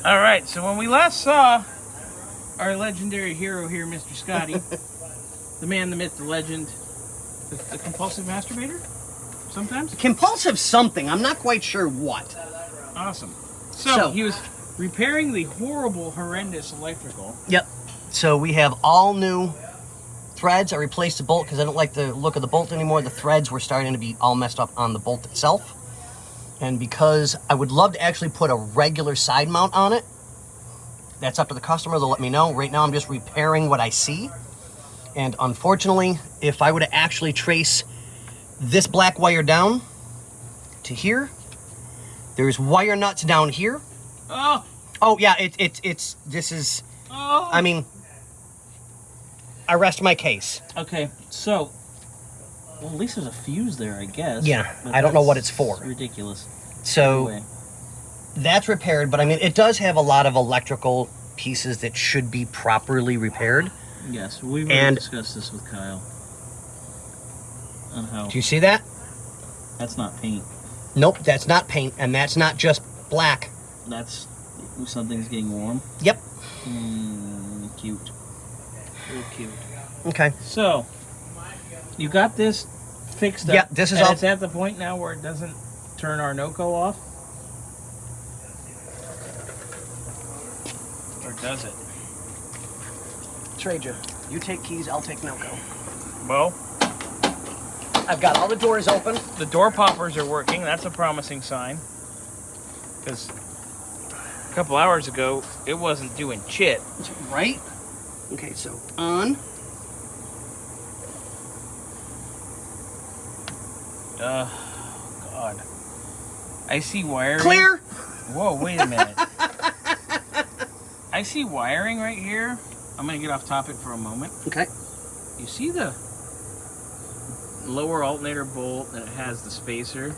All right, so when we last saw our legendary hero here, Mr. Scotty, the man, the myth, the legend, the compulsive masturbator, sometimes? Compulsive something, I'm not quite sure what. Awesome. So he was repairing the horrible, horrendous electrical. Yep. So we have all new threads. I replaced the bolt because I don't like the look of the bolt anymore. The threads were starting to be all messed up on the bolt itself. And because I would love to actually put a regular side mount on it, that's up to the customer. They'll let me know. Right now I'm just repairing what I see. And unfortunately, if I were to actually trace this black wire down to here, there's wire nuts down here. Oh! Oh yeah, this is, Oh! I mean, I rest my case. Okay, so, well, at least there's a fuse there, I guess. Yeah, I don't know what it's for. Ridiculous. So, anyway. That's repaired, but I mean, it does have a lot of electrical pieces that should be properly repaired. Yes, we've already discussed this with Kyle. On how... Do you see that? That's not paint. Nope, that's not paint, and that's not just black. That's... something's getting warm? Yep. Cute. Real cute. Okay. So, you got this fixed up. Yeah, this is all... It's at the point now where it doesn't turn our NOCO off? Or does it? Trade you. You take keys, I'll take NOCO. Well, I've got all the doors open. the door poppers are working. That's a promising sign. Because a couple hours ago, it wasn't doing shit. Right? Okay, so on. God. I see wiring. Clear! Whoa, wait a minute. I see wiring right here. I'm going to get off topic for a moment. Okay. You see the lower alternator bolt and it has the spacer?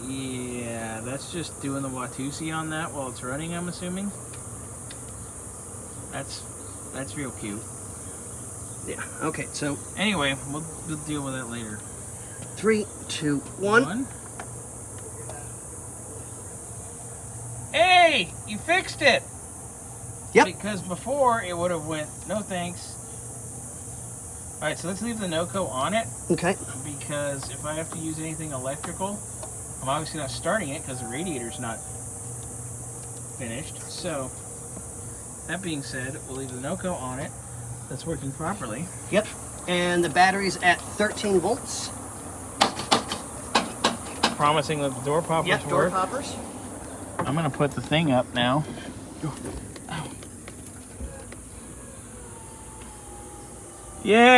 Yeah, that's just doing the Watusi on that while it's running, I'm assuming. That's real cute. Yeah, okay, so... Anyway, we'll deal with that later. 3, 2, 1. Hey, you fixed it! Yep. Because before it would have went, no thanks. Alright, so let's leave the NOCO on it. Okay. Because if I have to use anything electrical, I'm obviously not starting it because the radiator's not finished. So, that being said, we'll leave the NOCO on it. That's working properly. Yep. And the battery's at 13 volts. Promising that the door poppers Yep, door work. poppers. I'm going to put the thing up now.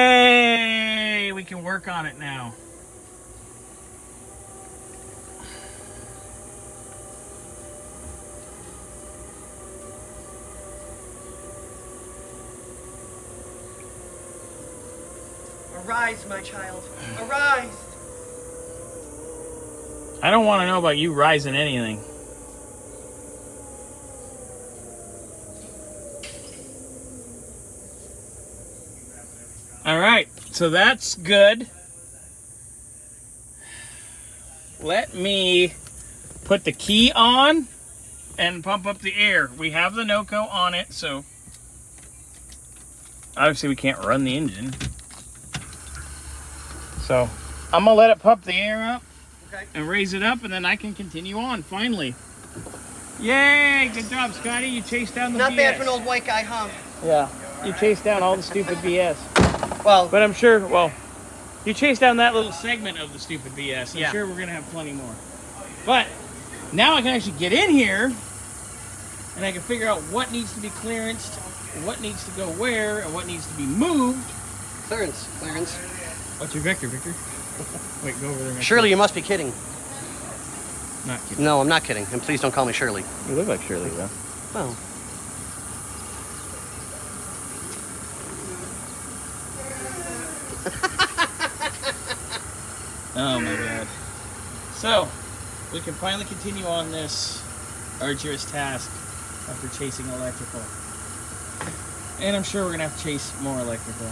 Yay! We can work on it now. Arise, my child. Arise! I don't want to know about you rising anything. All right, so that's good. Let me put the key on and pump up the air. We have the NOCO on it, so obviously we can't run the engine. So I'm gonna let it pump the air up and raise it up, and then I can continue on, finally. Yay, good job, Scotty. You chased down the BS. Not bad for an old white guy, huh? Yeah, you chased down all the stupid BS. Well, But I'm sure, well, you chased down that little segment of the stupid BS. I'm Yeah. sure we're going to have plenty more. But now I can actually get in here and I can figure out what needs to be clearanced, what needs to go where, and what needs to be moved. clearance. What's your vector, Victor? Wait, go over there. Shirley, you must be kidding. Not kidding. No, I'm not kidding. And please don't call me Shirley. You look like Shirley, though. Oh. Oh my god. So, we can finally continue on this arduous task after chasing electrical. And I'm sure we're going to have to chase more electrical.